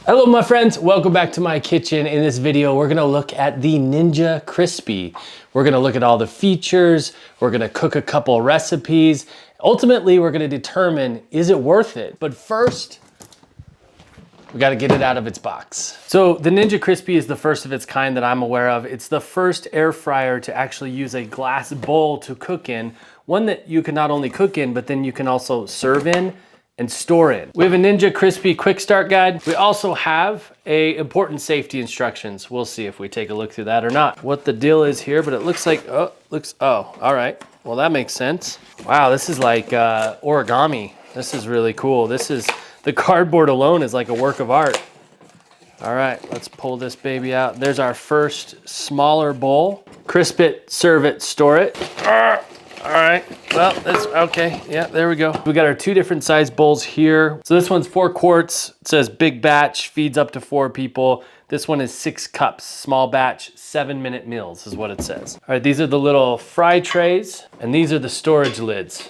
Hello my friends, welcome back to my kitchen. In this video, we're gonna look at the Ninja Crispi. We're gonna look at all the features, we're gonna cook a couple recipes. Ultimately, we're gonna determine, is it worth it? But first, we gotta get it out of its box. So the Ninja Crispi is the first of its kind that I'm aware of. It's the first air fryer to actually use a glass bowl to cook in. One that you can not only cook in, but then you can also serve in and store in. We have a Ninja Crispi quick start guide. We also have important safety instructions. We'll see if we take a look through that or not. What the deal is here, but it looks like, oh, all right. Well, that makes sense. Wow, this is like origami. This is really cool. The cardboard alone is like a work of art. All right, let's pull this baby out. There's our first smaller bowl. Crisp it, serve it, store it. All right, well, that's okay. Yeah, there we go. We got our two different size bowls here. So this one's 4 quarts. It says big batch, feeds up to 4 people. This one is 6 cups, small batch, 7-minute meals is what it says. All right, these are the little fry trays, and these are the storage lids.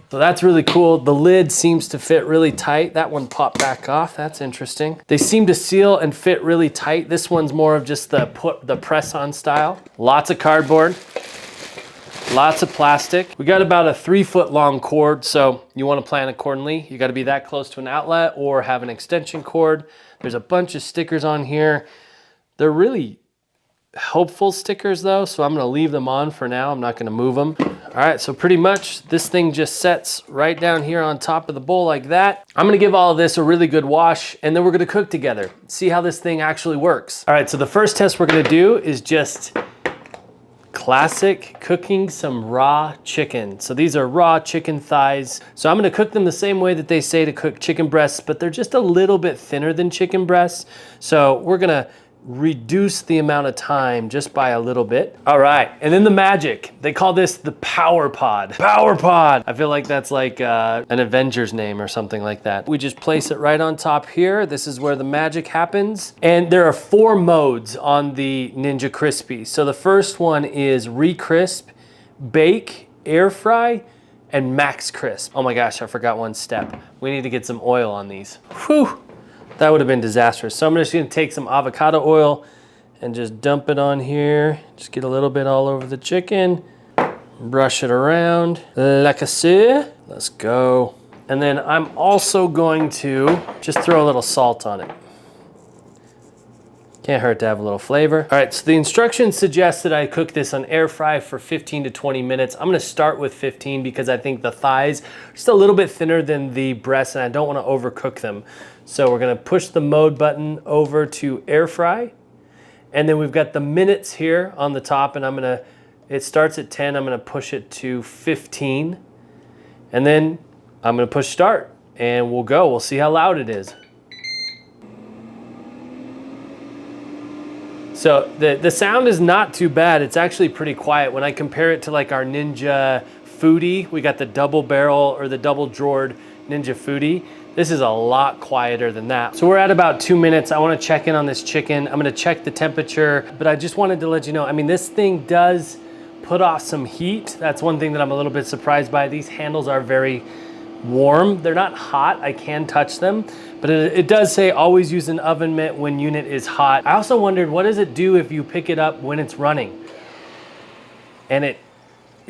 So that's really cool. The lid seems to fit really tight. That one popped back off. That's interesting. They seem to seal and fit really tight. This one's more of just the press-on style. Lots of cardboard. Lots of plastic. We got about a 3-foot long cord, so you want to plan accordingly. You got to be that close to an outlet or have an extension cord. There's a bunch of stickers on here. They're really helpful stickers though, so I'm going to leave them on for now. I'm not going to move them. All right, so pretty much this thing just sets right down here on top of the bowl like that. I'm going to give all of this a really good wash, and then we're going to cook together. See how this thing actually works. All right, so the first test we're going to do is just classic cooking some raw chicken. So these are raw chicken thighs. So I'm gonna cook them the same way that they say to cook chicken breasts, but they're just a little bit thinner than chicken breasts. So we're gonna reduce the amount of time just by a little bit. All right, and then the magic. They call this the Power Pod. Power Pod. I feel like that's like an Avengers name or something like that. We just place it right on top here. This is where the magic happens. And there are 4 modes on the Ninja Crispi. So the first one is Recrisp, Bake, Air Fry, and Max Crisp. Oh my gosh, I forgot one step. We need to get some oil on these. Whew. That would have been disastrous. So I'm just gonna take some avocado oil and just dump it on here. Just get a little bit all over the chicken. Brush it around like so. Let's go. And then I'm also going to just throw a little salt on it. Can't hurt to have a little flavor. All right, so the instructions suggest that I cook this on air fry for 15 to 20 minutes. I'm gonna start with 15 because I think the thighs are just a little bit thinner than the breasts and I don't wanna overcook them. So we're gonna push the mode button over to air fry. And then we've got the minutes here on the top and it starts at 10, I'm gonna push it to 15. And then I'm gonna push start and we'll see how loud it is. So the sound is not too bad. It's actually pretty quiet. When I compare it to like our Ninja Foodie, we got the double barrel or the double drawered Ninja Foodie. This is a lot quieter than that. So we're at about 2 minutes. I wanna check in on this chicken. I'm gonna check the temperature, but I just wanted to let you know, I mean, this thing does put off some heat. That's one thing that I'm a little bit surprised by. These handles are very warm. They're not hot, I can touch them, but it does say always use an oven mitt when unit is hot. I also wondered, what does it do if you pick it up when it's running? And it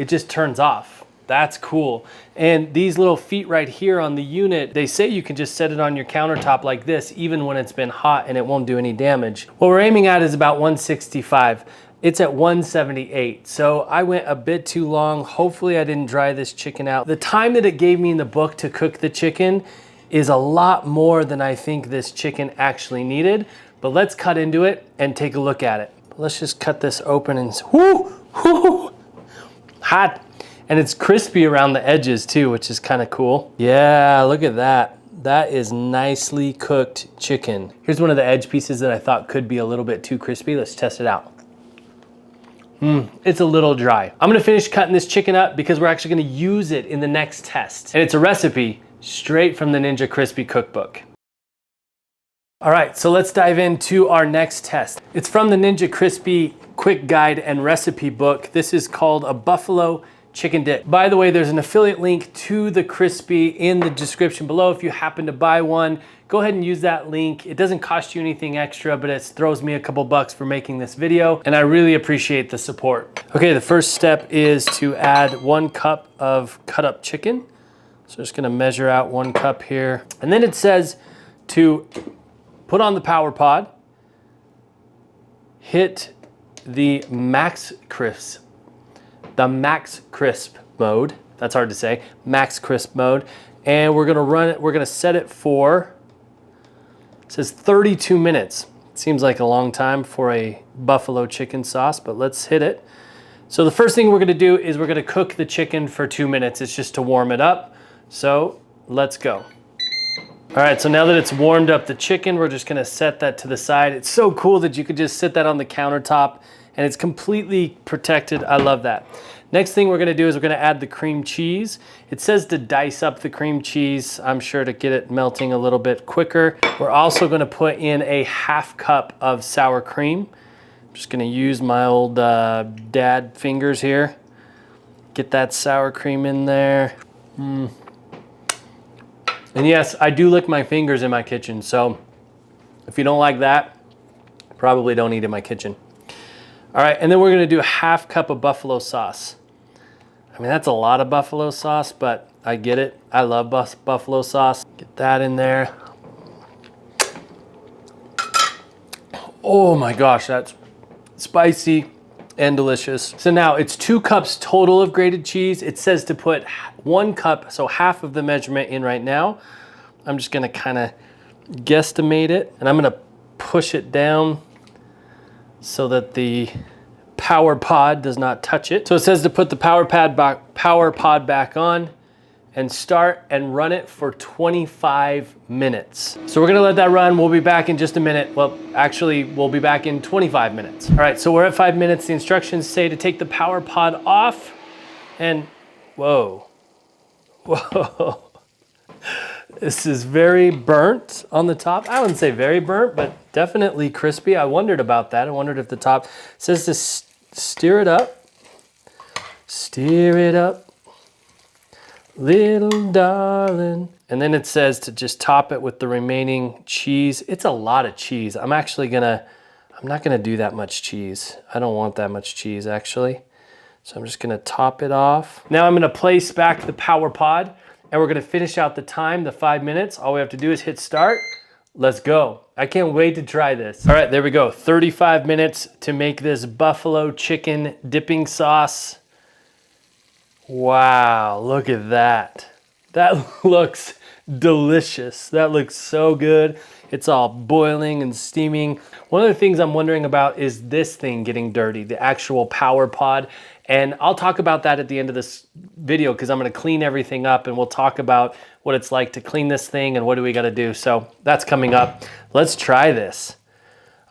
just turns off. That's cool. And these little feet right here on the unit, they say you can just set it on your countertop like this, even when it's been hot and it won't do any damage. What we're aiming at is about 165. It's at 178, so I went a bit too long. Hopefully I didn't dry this chicken out. The time that it gave me in the book to cook the chicken is a lot more than I think this chicken actually needed, but let's cut into it and take a look at it. Let's just cut this open and, whoo, hot. And it's crispy around the edges too, which is kind of cool. Yeah, look at that. That is nicely cooked chicken. Here's one of the edge pieces that I thought could be a little bit too crispy. Let's test it out. It's a little dry. I'm gonna finish cutting this chicken up because we're actually gonna use it in the next test. And it's a recipe straight from the Ninja Crispi cookbook. All right, so let's dive into our next test. It's from the Ninja Crispi quick guide and recipe book. This is called a buffalo chicken dip. By the way, there's an affiliate link to the Crispi in the description below. If you happen to buy one, go ahead and use that link. It doesn't cost you anything extra, but it throws me a couple bucks for making this video, and I really appreciate the support. Okay, the first step is to add 1 cup of cut up chicken. So just gonna measure out 1 cup here. And then it says to put on the power pod, hit the max crisp mode. That's hard to say, max crisp mode. And we're gonna run it, we're gonna set it for, it says 32 minutes. Seems like a long time for a buffalo chicken sauce, but let's hit it. So the first thing we're gonna do is we're gonna cook the chicken for 2 minutes. It's just to warm it up. So let's go. All right, so now that it's warmed up the chicken, we're just gonna set that to the side. It's so cool that you could just sit that on the countertop and it's completely protected. I love that. Next thing we're gonna do is we're gonna add the cream cheese. It says to dice up the cream cheese, I'm sure, to get it melting a little bit quicker. We're also gonna put in a 1/2 cup of sour cream. I'm just gonna use my old dad fingers here. Get that sour cream in there. And yes, I do lick my fingers in my kitchen, so if you don't like that, probably don't eat in my kitchen. All right, and then we're gonna do a 1/2 cup of buffalo sauce. I mean, that's a lot of buffalo sauce, but I get it. I love buffalo sauce. Get that in there. Oh my gosh, that's spicy and delicious. So now it's 2 cups total of grated cheese. It says to put 1 cup, so half of the measurement in right now. I'm just gonna kind of guesstimate it, and I'm gonna push it down so that the power pod does not touch it. So it says to put the power pod back on and start and run it for 25 minutes. So we're gonna let that run. We'll be back in just a minute. Well, actually, we'll be back in 25 minutes. All right, so we're at 5 minutes. The instructions say to take the power pod off and, whoa. This is very burnt on the top. I wouldn't say very burnt, but definitely crispy. I wondered about that. I wondered if the top says to stir it up. Stir it up, little darling. And then it says to just top it with the remaining cheese. It's a lot of cheese. I'm not gonna do that much cheese. I don't want that much cheese, actually. So I'm just gonna top it off. Now I'm gonna place back the power pod, and we're gonna finish out the time, the 5 minutes. All we have to do is hit start. Let's go. I can't wait to try this. All right, there we go. 35 minutes to make this buffalo chicken dipping sauce. Wow, look at that. That looks delicious. That looks so good. It's all boiling and steaming. One of the things I'm wondering about is this thing getting dirty, the actual power pod. And I'll talk about that at the end of this video because I'm gonna clean everything up and we'll talk about what it's like to clean this thing and what do we gotta do. So that's coming up. Let's try this.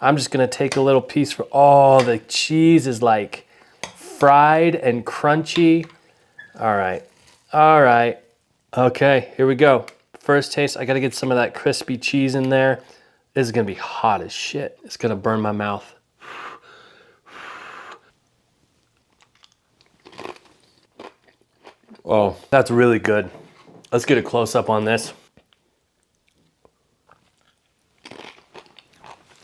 I'm just gonna take a little piece for, oh, the cheese is like fried and crunchy. All right, okay, here we go. First taste, I gotta get some of that crispy cheese in there. This is gonna be hot as shit. It's gonna burn my mouth. Oh, that's really good. Let's get a close up on this.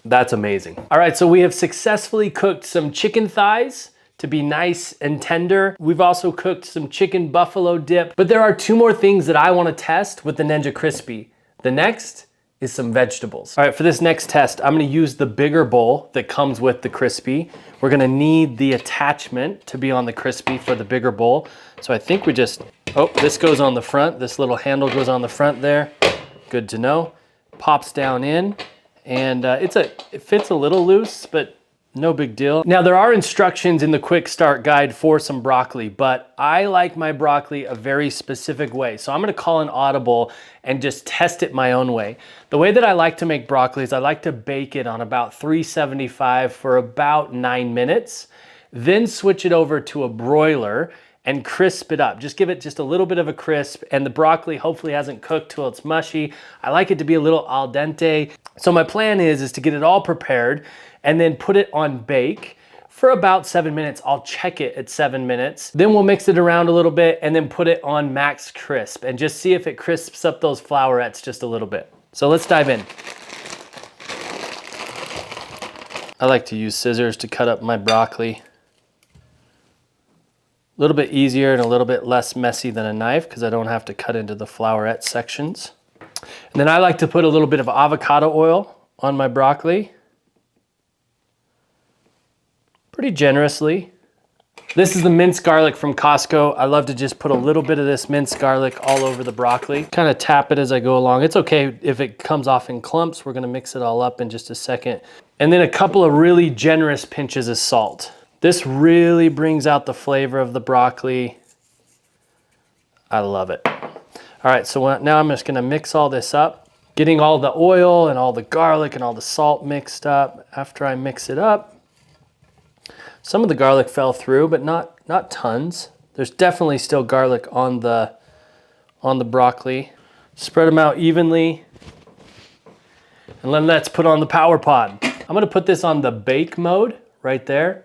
That's amazing. All right, so we have successfully cooked some chicken thighs to be nice and tender. We've also cooked some chicken buffalo dip, but there are 2 more things that I wanna test with the Ninja Crispi. The next is some vegetables. All right, for this next test, I'm gonna use the bigger bowl that comes with the Crispi. We're gonna need the attachment to be on the Crispi for the bigger bowl. So I think we just, oh, this goes on the front. This little handle goes on the front there. Good to know. Pops down in, and it fits a little loose, but no big deal. Now there are instructions in the quick start guide for some broccoli, but I like my broccoli a very specific way. So I'm gonna call an audible and just test it my own way. The way that I like to make broccoli is I like to bake it on about 375 for about 9 minutes, then switch it over to a broiler and crisp it up. Just give it just a little bit of a crisp, and the broccoli hopefully hasn't cooked till it's mushy. I like it to be a little al dente. So my plan is to get it all prepared and then put it on bake for about 7 minutes. I'll check it at 7 minutes. Then we'll mix it around a little bit and then put it on max crisp and just see if it crisps up those flowerets just a little bit. So let's dive in. I like to use scissors to cut up my broccoli. A little bit easier and a little bit less messy than a knife because I don't have to cut into the flowerette sections. And then I like to put a little bit of avocado oil on my broccoli. Pretty generously. This is the minced garlic from Costco. I love to just put a little bit of this minced garlic all over the broccoli. Kind of tap it as I go along. It's okay if it comes off in clumps. We're gonna mix it all up in just a second. And then a couple of really generous pinches of salt. This really brings out the flavor of the broccoli. I love it. All right, so now I'm just gonna mix all this up, getting all the oil and all the garlic and all the salt mixed up. After I mix it up, some of the garlic fell through, but not tons. There's definitely still garlic on the broccoli. Spread them out evenly. And then let's put on the power pod. I'm gonna put this on the bake mode right there.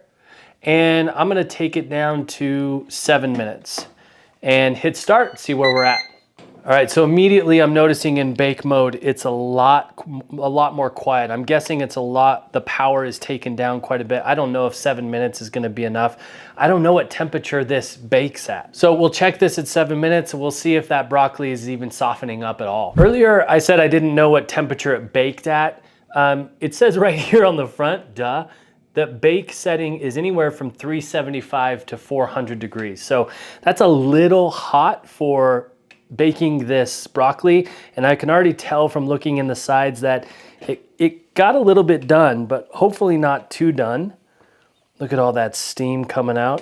And I'm gonna take it down to 7 minutes and hit start, see where we're at. All right, so immediately I'm noticing in bake mode, it's a lot more quiet. I'm guessing the power is taken down quite a bit. I don't know if 7 minutes is gonna be enough. I don't know what temperature this bakes at. So we'll check this at 7 minutes and we'll see if that broccoli is even softening up at all. Earlier, I said I didn't know what temperature it baked at. It says right here on the front, duh, the bake setting is anywhere from 375 to 400 degrees. So that's a little hot for baking this broccoli, and I can already tell from looking in the sides that it got a little bit done, but hopefully not too done. Look at all that steam coming out.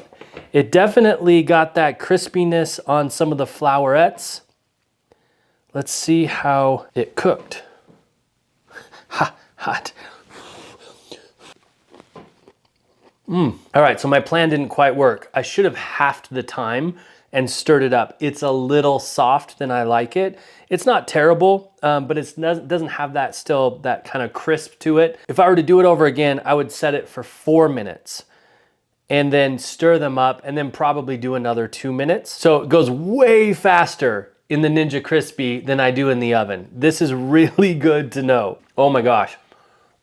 It definitely got that crispiness on some of the flowerettes. Let's see how it cooked. Hot. All right, so my plan didn't quite work. I should have halved the time and stirred it up. It's a little soft than I like it. It's not terrible, but it doesn't have that kind of crisp to it. If I were to do it over again, I would set it for 4 minutes and then stir them up and then probably do another 2 minutes. So it goes way faster in the Ninja Crispi than I do in the oven. This is really good to know. Oh my gosh.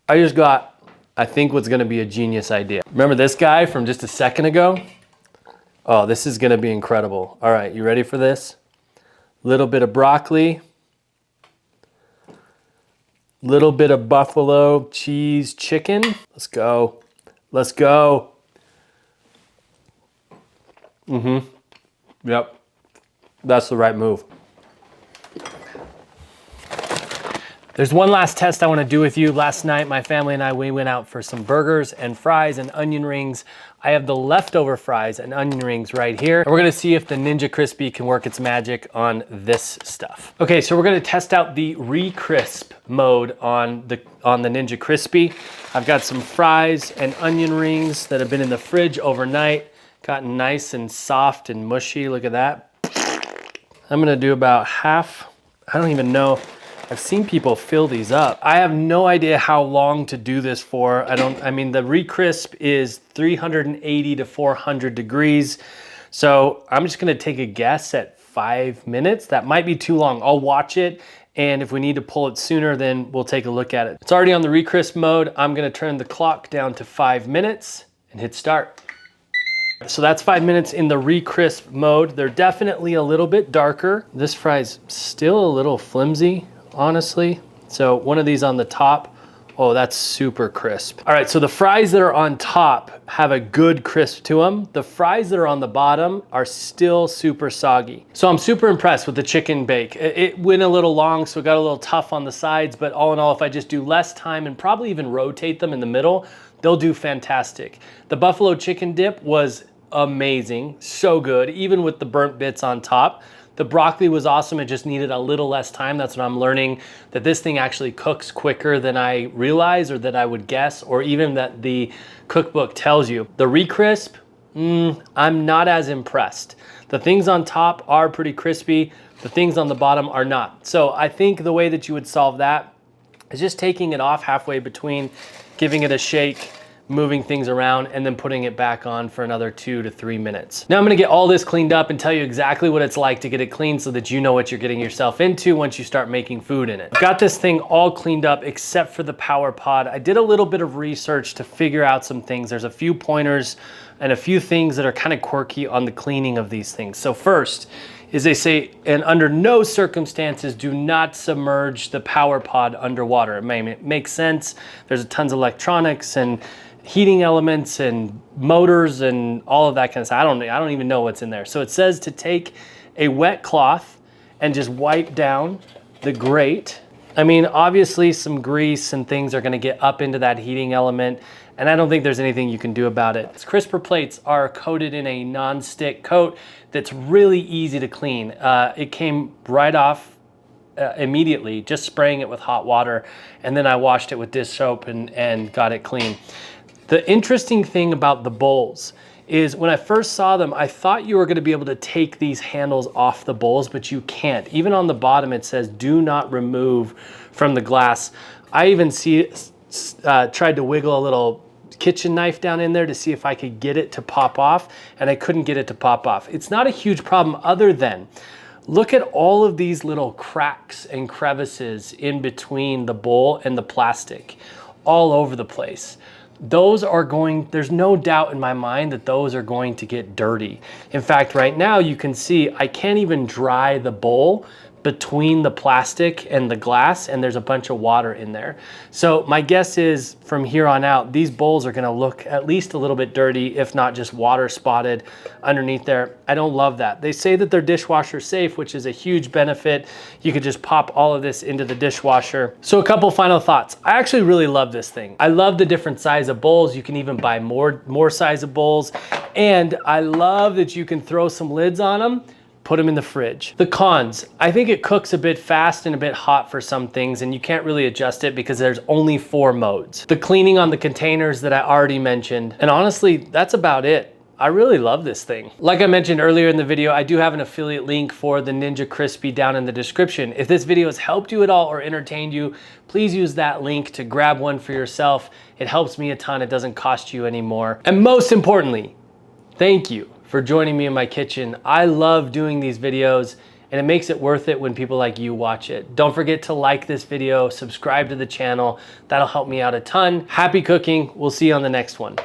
I just got, I think, what's gonna be a genius idea. Remember this guy from just a second ago? Oh, this is gonna be incredible. All right, you ready for this? Little bit of broccoli, little bit of buffalo cheese chicken. Let's go, let's go. Yep, that's the right move. There's one last test I want to do with you. Last night, my family and we went out for some burgers and fries and onion rings. I have the leftover fries and onion rings right here. And we're gonna see if the Ninja Crispi can work its magic on this stuff. Okay, so we're gonna test out the Recrisp mode on the Ninja Crispi. I've got some fries and onion rings that have been in the fridge overnight, gotten nice and soft and mushy. Look at that. I'm gonna do about half. I don't even know. I've seen people fill these up. I have no idea how long to do this for. I mean, the Recrisp is 380 to 400 degrees. So I'm just gonna take a guess at 5 minutes. That might be too long. I'll watch it, and if we need to pull it sooner, then we'll take a look at it. It's already on the Recrisp mode. I'm gonna turn the clock down to 5 minutes and hit start. So that's 5 minutes in the Recrisp mode. They're definitely a little bit darker. This fry's still a little flimsy, honestly. So one of these on the top, oh, that's super crisp. All right, so the fries that are on top have a good crisp to them. The fries that are on the bottom are still super soggy. So I'm super impressed with the chicken bake. It went a little long, so it got a little tough on the sides, but all in all, if I just do less time and probably even rotate them in the middle, they'll do fantastic. The buffalo chicken dip was amazing, so good, even with the burnt bits on top. The broccoli was awesome. It just needed a little less time. That's what I'm learning, that this thing actually cooks quicker than I realize or that I would guess, or even that the cookbook tells you. The Recrisp, I'm not as impressed. The things on top are pretty crispy. The things on the bottom are not. So I think the way that you would solve that is just taking it off halfway between, giving it a shake, moving things around, and then putting it back on for another 2 to 3 minutes. Now I'm gonna get all this cleaned up and tell you exactly what it's like to get it clean so that you know what you're getting yourself into once you start making food in it. I've got this thing all cleaned up except for the power pod. I did a little bit of research to figure out some things. There's a few pointers and a few things that are kind of quirky on the cleaning of these things. So first is they say, and under no circumstances do not submerge the power pod underwater. It makes sense. There's tons of electronics and heating elements and motors and all of that kind of stuff. I don't even know what's in there. So it says to take a wet cloth and just wipe down the grate. I mean, obviously some grease and things are gonna get up into that heating element, and I don't think there's anything you can do about it. Crisper plates are coated in a non-stick coat that's really easy to clean. It came right off immediately, just spraying it with hot water, and then I washed it with dish soap and got it clean. The interesting thing about the bowls is when I first saw them, I thought you were gonna be able to take these handles off the bowls, but you can't. Even on the bottom, it says, do not remove from the glass. I even tried to wiggle a little kitchen knife down in there to see if I could get it to pop off, and I couldn't get it to pop off. It's not a huge problem other than, look at all of these little cracks and crevices in between the bowl and the plastic, all over the place. Those are there's no doubt in my mind that those are going to get dirty. In fact, right now you can see I can't even dry the bowl between the plastic and the glass, and there's a bunch of water in there. So my guess is from here on out, these bowls are gonna look at least a little bit dirty, if not just water spotted underneath there. I don't love that. They say that they're dishwasher safe, which is a huge benefit. You could just pop all of this into the dishwasher. So a couple final thoughts. I actually really love this thing. I love the different size of bowls. You can even buy more size of bowls. And I love that you can throw some lids on them, put them in the fridge. The cons, I think it cooks a bit fast and a bit hot for some things, and you can't really adjust it because there's only 4 modes. The cleaning on the containers that I already mentioned, and honestly, that's about it. I really love this thing. Like I mentioned earlier in the video, I do have an affiliate link for the Ninja Crispi down in the description. If this video has helped you at all or entertained you, please use that link to grab one for yourself. It helps me a ton. It doesn't cost you any more. And most importantly, thank you for joining me in my kitchen. I love doing these videos, and it makes it worth it when people like you watch it. Don't forget to like this video, subscribe to the channel. That'll help me out a ton. Happy cooking. We'll see you on the next one.